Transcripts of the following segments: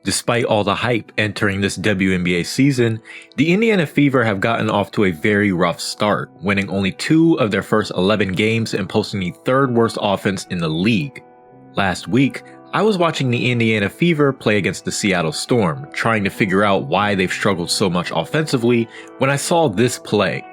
Despite all the hype entering this WNBA season, the Indiana Fever have gotten off to a very rough start, winning only 2 of their first 11 games and posting the 3rd worst offense in the league. Last week, I was watching the Indiana Fever play against the Seattle Storm, trying to figure out why they've struggled so much offensively when I saw this play.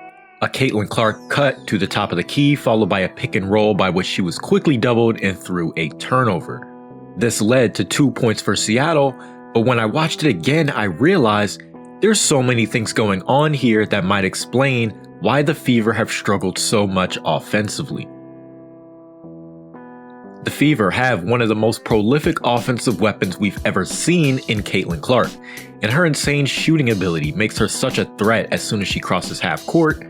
A Caitlin Clark cut to the top of the key followed by a pick and roll by which she was quickly doubled and threw a turnover. This led to 2 points for Seattle, but when I watched it again, I realized there's so many things going on here that might explain why the Fever have struggled so much offensively. The Fever have one of the most prolific offensive weapons we've ever seen in Caitlin Clark, and her insane shooting ability makes her such a threat as soon as she crosses half court.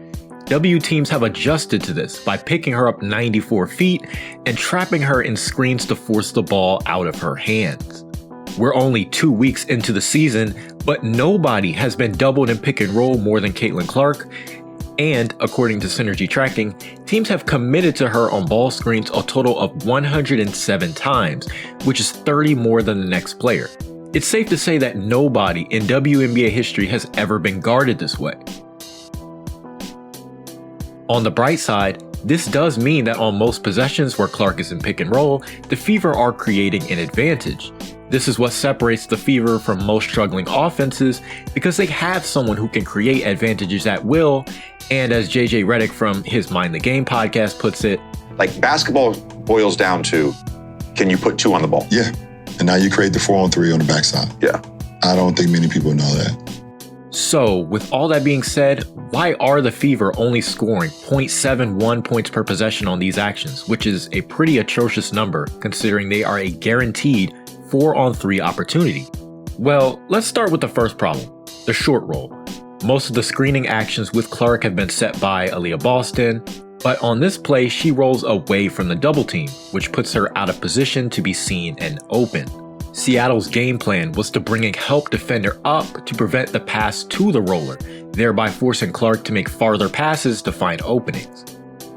W teams have adjusted to this by picking her up 94 feet and trapping her in screens to force the ball out of her hands. We're only 2 weeks into the season, but nobody has been doubled in pick and roll more than Caitlin Clark, and according to Synergy Tracking, teams have committed to her on ball screens a total of 107 times, which is 30 more than the next player. It's safe to say that nobody in WNBA history has ever been guarded this way. On the bright side, this does mean that on most possessions where Clark is in pick and roll, the Fever are creating an advantage. This is what separates the Fever from most struggling offenses because they have someone who can create advantages at will, and as JJ Redick from his Mind the Game podcast puts it, like basketball boils down to, can you put 2 on the ball? Yeah, and now you create the 4-on-3 on the backside. Yeah. I don't think many people know that. So, with all that being said, why are the Fever only scoring 0.71 points per possession on these actions, which is a pretty atrocious number considering they are a guaranteed 4-on-3 opportunity? Well, let's start with the first problem, the short roll. Most of the screening actions with Clark have been set by Aaliyah Boston, but on this play she rolls away from the double team, which puts her out of position to be seen and open. Seattle's game plan was to bring a help defender up to prevent the pass to the roller, thereby forcing Clark to make farther passes to find openings.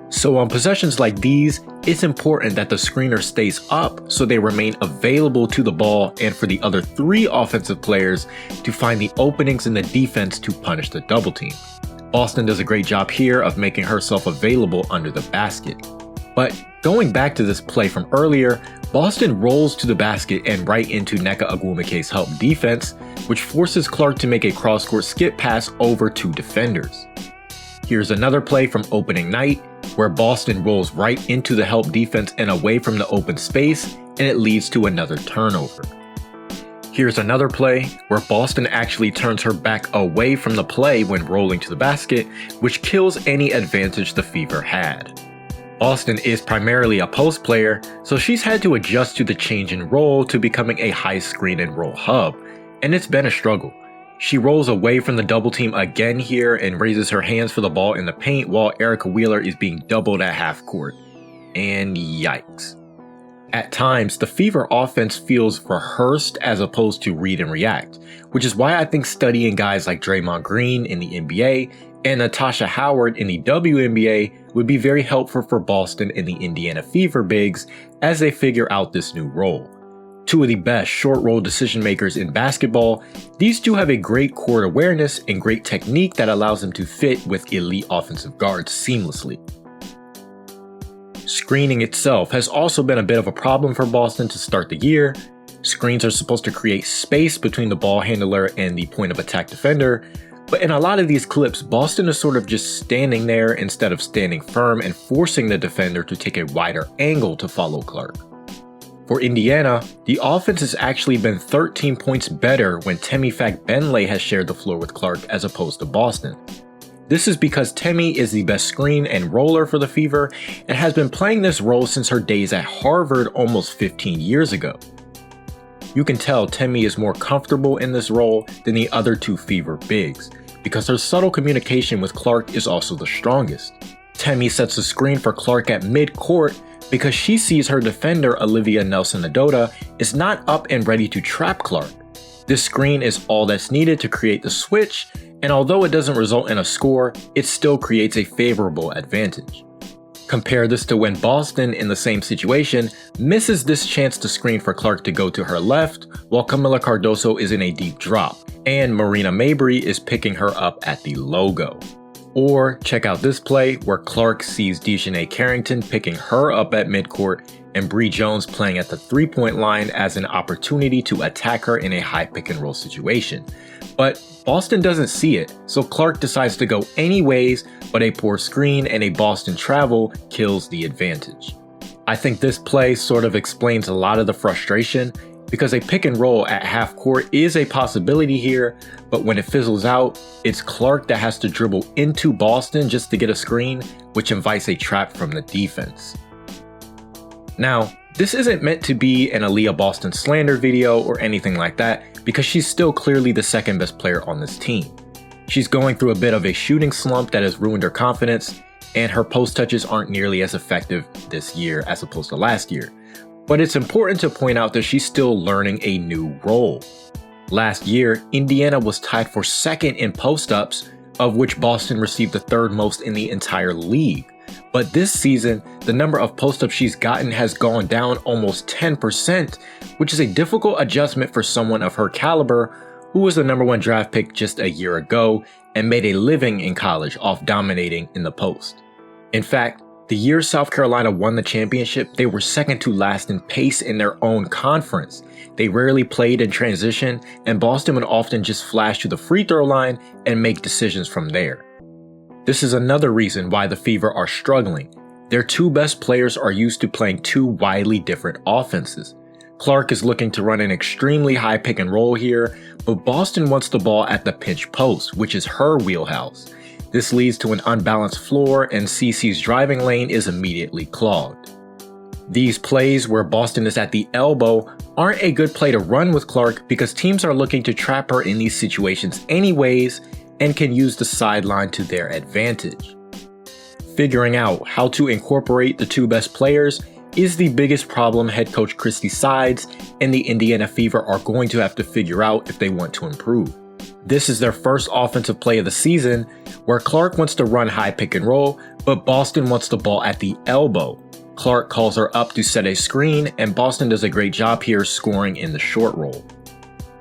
So on possessions like these, it's important that the screener stays up so they remain available to the ball and for the other 3 offensive players to find the openings in the defense to punish the double team. Boston does a great job here of making herself available under the basket. But going back to this play from earlier, Boston rolls to the basket and right into Nneka Ogwumike's help defense, which forces Clark to make a cross-court skip pass over 2 defenders. Here's another play from opening night, where Boston rolls right into the help defense and away from the open space, and it leads to another turnover. Here's another play where Boston actually turns her back away from the play when rolling to the basket, which kills any advantage the Fever had. Boston is primarily a post player, so she's had to adjust to the change in role to becoming a high screen and roll hub, and it's been a struggle. She rolls away from the double team again here and raises her hands for the ball in the paint while Erica Wheeler is being doubled at half court. And yikes. At times, the Fever offense feels rehearsed as opposed to read and react, which is why I think studying guys like Draymond Green in the NBA and Natasha Howard in the WNBA would be very helpful for Boston and the Indiana Fever bigs as they figure out this new role. 2 of the best short roll decision makers in basketball, these 2 have a great court awareness and great technique that allows them to fit with elite offensive guards seamlessly. Screening itself has also been a bit of a problem for Boston to start the year. Screens are supposed to create space between the ball handler and the point of attack defender, but in a lot of these clips, Boston is sort of just standing there instead of standing firm and forcing the defender to take a wider angle to follow Clark. For Indiana, the offense has actually been 13 points better when Tammy F Benley has shared the floor with Clark as opposed to Boston. This is because Tammy is the best screen and roller for the Fever and has been playing this role since her days at Harvard almost 15 years ago. You can tell Tammy is more comfortable in this role than the other 2 Fever bigs, because her subtle communication with Clark is also the strongest. Tammy sets a screen for Clark at mid-court because she sees her defender Olivia Nelson-Ododa is not up and ready to trap Clark. This screen is all that's needed to create the switch, and although it doesn't result in a score, it still creates a favorable advantage. Compare this to when Boston, in the same situation, misses this chance to screen for Clark to go to her left, while Camila Cardoso is in a deep drop, and Marina Mabrey is picking her up at the logo. Or check out this play where Clark sees Dejanay Carrington picking her up at midcourt and Bree Jones playing at the 3-point line as an opportunity to attack her in a high pick and roll situation. But Boston doesn't see it, so Clark decides to go anyways, but a poor screen and a Boston travel kills the advantage. I think this play sort of explains a lot of the frustration, because a pick and roll at half court is a possibility here, but when it fizzles out, it's Clark that has to dribble into Boston just to get a screen, which invites a trap from the defense. Now, this isn't meant to be an Aaliyah Boston slander video or anything like that, because she's still clearly the second best player on this team. She's going through a bit of a shooting slump that has ruined her confidence, and her post touches aren't nearly as effective this year as opposed to last year. But it's important to point out that she's still learning a new role. Last year, Indiana was tied for second in post-ups, of which Boston received the third most in the entire league. But this season, the number of post-ups she's gotten has gone down almost 10%, which is a difficult adjustment for someone of her caliber, who was the #1 draft pick just a year ago and made a living in college off dominating in the post. In fact, the year South Carolina won the championship, they were second to last in pace in their own conference. They rarely played in transition, and Boston would often just flash to the free throw line and make decisions from there. This is another reason why the Fever are struggling. Their two best players are used to playing two widely different offenses. Clark is looking to run an extremely high pick and roll here, but Boston wants the ball at the pinch post, which is her wheelhouse. This leads to an unbalanced floor, and CeCe's driving lane is immediately clogged. These plays where Boston is at the elbow aren't a good play to run with Clark, because teams are looking to trap her in these situations anyways and can use the sideline to their advantage. Figuring out how to incorporate the two best players is the biggest problem head coach Christy Sides and the Indiana Fever are going to have to figure out if they want to improve. This is their first offensive play of the season, where Clark wants to run high pick and roll, but Boston wants the ball at the elbow. Clark calls her up to set a screen, and Boston does a great job here scoring in the short roll.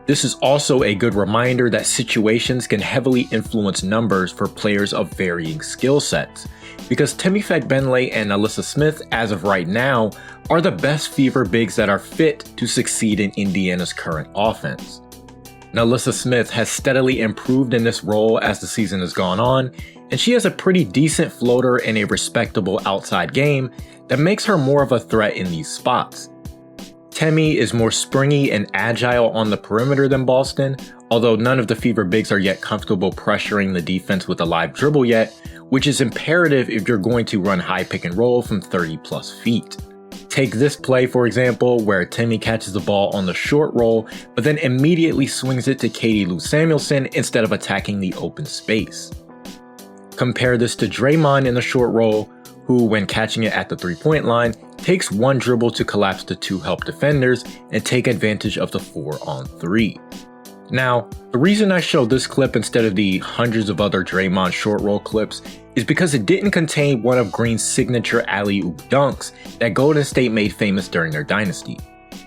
This is also a good reminder that situations can heavily influence numbers for players of varying skill sets, because Tammy F, Benley, and Alyssa Smith, as of right now, are the best Fever bigs that are fit to succeed in Indiana's current offense. Alyssa Smith has steadily improved in this role as the season has gone on, and she has a pretty decent floater and a respectable outside game that makes her more of a threat in these spots. Tammy is more springy and agile on the perimeter than Boston, although none of the Fever bigs are yet comfortable pressuring the defense with a live dribble yet, which is imperative if you're going to run high pick and roll from 30+ feet. Take this play, for example, where Tammy catches the ball on the short roll, but then immediately swings it to Katie Lou Samuelson instead of attacking the open space. Compare this to Draymond in the short roll, who, when catching it at the 3-point line, takes one dribble to collapse the two help defenders and take advantage of the 4-on-3. Now, the reason I showed this clip instead of the hundreds of other Draymond short roll clips is because it didn't contain one of Green's signature alley-oop dunks that Golden State made famous during their dynasty.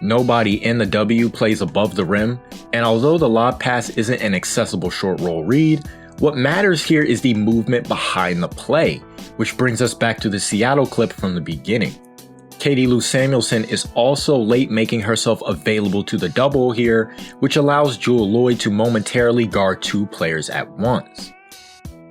Nobody in the W plays above the rim, and although the lob pass isn't an accessible short roll read, what matters here is the movement behind the play, which brings us back to the Seattle clip from the beginning. Katie Lou Samuelson is also late making herself available to the double here, which allows Jewell Loyd to momentarily guard two players at once.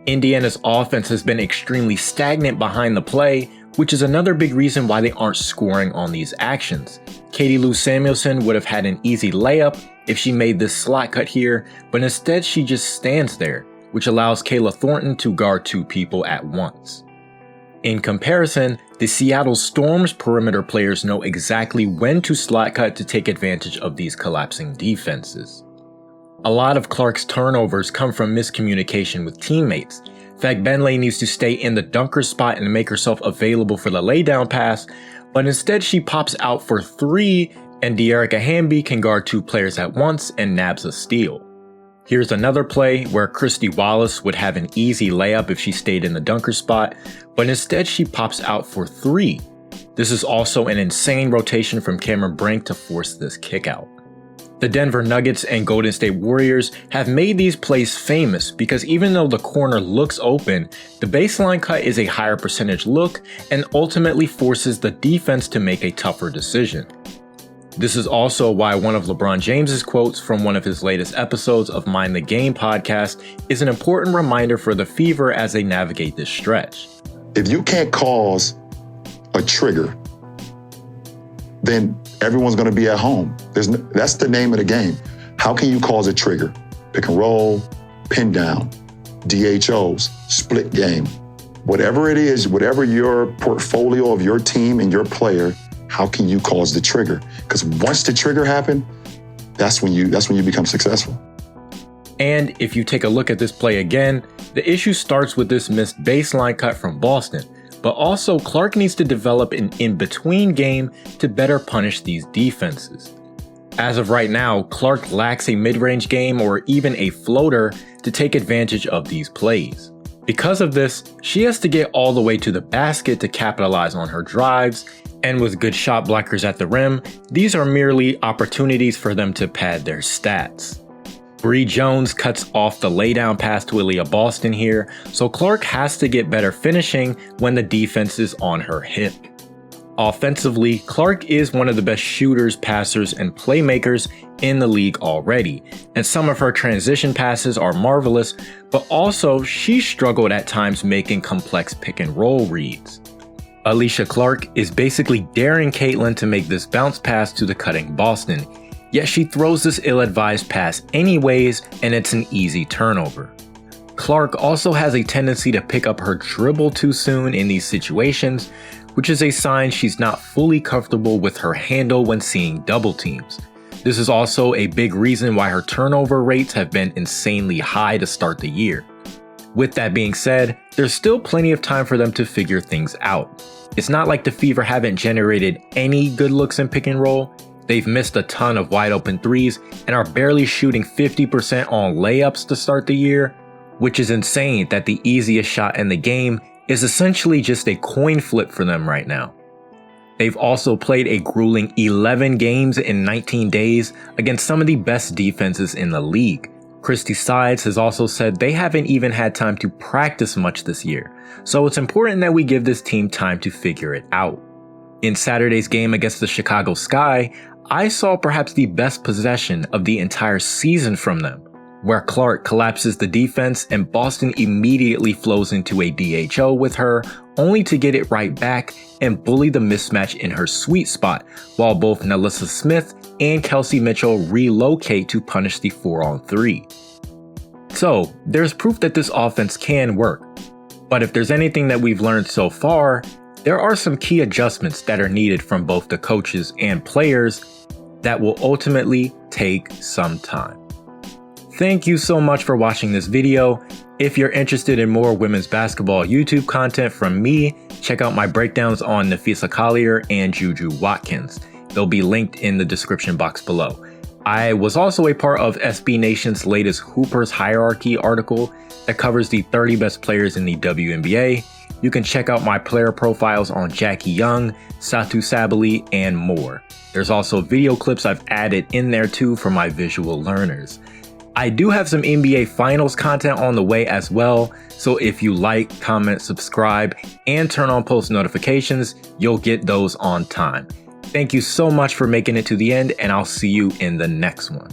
Indiana's offense has been extremely stagnant behind the play, which is another big reason why they aren't scoring on these actions. Katie Lou Samuelson would have had an easy layup if she made this slot cut here, but instead she just stands there, which allows Kayla Thornton to guard two people at once. In comparison, the Seattle Storm's perimeter players know exactly when to slot cut to take advantage of these collapsing defenses. A lot of Clark's turnovers come from miscommunication with teammates. In fact, Benley needs to stay in the dunker spot and make herself available for the laydown pass, but instead she pops out for three, and De'Erica Hamby can guard two players at once and nabs a steal. Here's another play where Christy Wallace would have an easy layup if she stayed in the dunker spot, but instead she pops out for 3. This is also an insane rotation from Cameron Brink to force this kick out. The Denver Nuggets and Golden State Warriors have made these plays famous because even though the corner looks open, the baseline cut is a higher percentage look and ultimately forces the defense to make a tougher decision. This is also why one of LeBron James's quotes from one of his latest episodes of Mind the Game podcast is an important reminder for the Fever as they navigate this stretch. If you can't cause a trigger, then everyone's going to be at home. That's the name of the game. How can you cause a trigger? Pick and roll, pin down, DHOs, split game. Whatever it is, whatever your portfolio of your team and your player, how can you cause the trigger? Because once the trigger happens, that's when you become successful. And if you take a look at this play again, the issue starts with this missed baseline cut from Boston. But also, Clark needs to develop an in-between game to better punish these defenses. As of right now, Clark lacks a mid-range game or even a floater to take advantage of these plays. Because of this, she has to get all the way to the basket to capitalize on her drives, and with good shot blockers at the rim, these are merely opportunities for them to pad their stats. Bree Jones cuts off the laydown pass to Aaliyah Boston here, so Clark has to get better finishing when the defense is on her hip. Offensively, Clark is one of the best shooters, passers, and playmakers in the league already, and some of her transition passes are marvelous, but also she struggled at times making complex pick and roll reads. Alicia Clark is basically daring Caitlin to make this bounce pass to the cutting Boston, yet she throws this ill-advised pass anyways, and it's an easy turnover. Clark also has a tendency to pick up her dribble too soon in these situations, which is a sign she's not fully comfortable with her handle when seeing double teams. This is also a big reason why her turnover rates have been insanely high to start the year. With that being said, there's still plenty of time for them to figure things out. It's not like the Fever haven't generated any good looks in pick and roll. They've missed a ton of wide open threes and are barely shooting 50% on layups to start the year, which is insane that the easiest shot in the game is essentially just a coin flip for them right now. They've also played a grueling 11 games in 19 days against some of the best defenses in the league. Christy Sides has also said they haven't even had time to practice much this year, so it's important that we give this team time to figure it out. In Saturday's game against the Chicago Sky, I saw perhaps the best possession of the entire season from them, where Clark collapses the defense and Boston immediately flows into a DHO with her, only to get it right back and bully the mismatch in her sweet spot, while both Nelissa Smith and Kelsey Mitchell relocate to punish the 4-on-3. So, there's proof that this offense can work, but if there's anything that we've learned so far, there are some key adjustments that are needed from both the coaches and players that will ultimately take some time. Thank you so much for watching this video. If you're interested in more women's basketball YouTube content from me, check out my breakdowns on Nafisa Collier and Juju Watkins. They'll be linked in the description box below. I was also a part of SB Nation's latest Hoopers Hierarchy article that covers the 30 best players in the WNBA. You can check out my player profiles on Jackie Young, Satu Sabali, and more. There's also video clips I've added in there too for my visual learners. I do have some NBA Finals content on the way as well, so if you like, comment, subscribe, and turn on post notifications, you'll get those on time. Thank you so much for making it to the end, and I'll see you in the next one.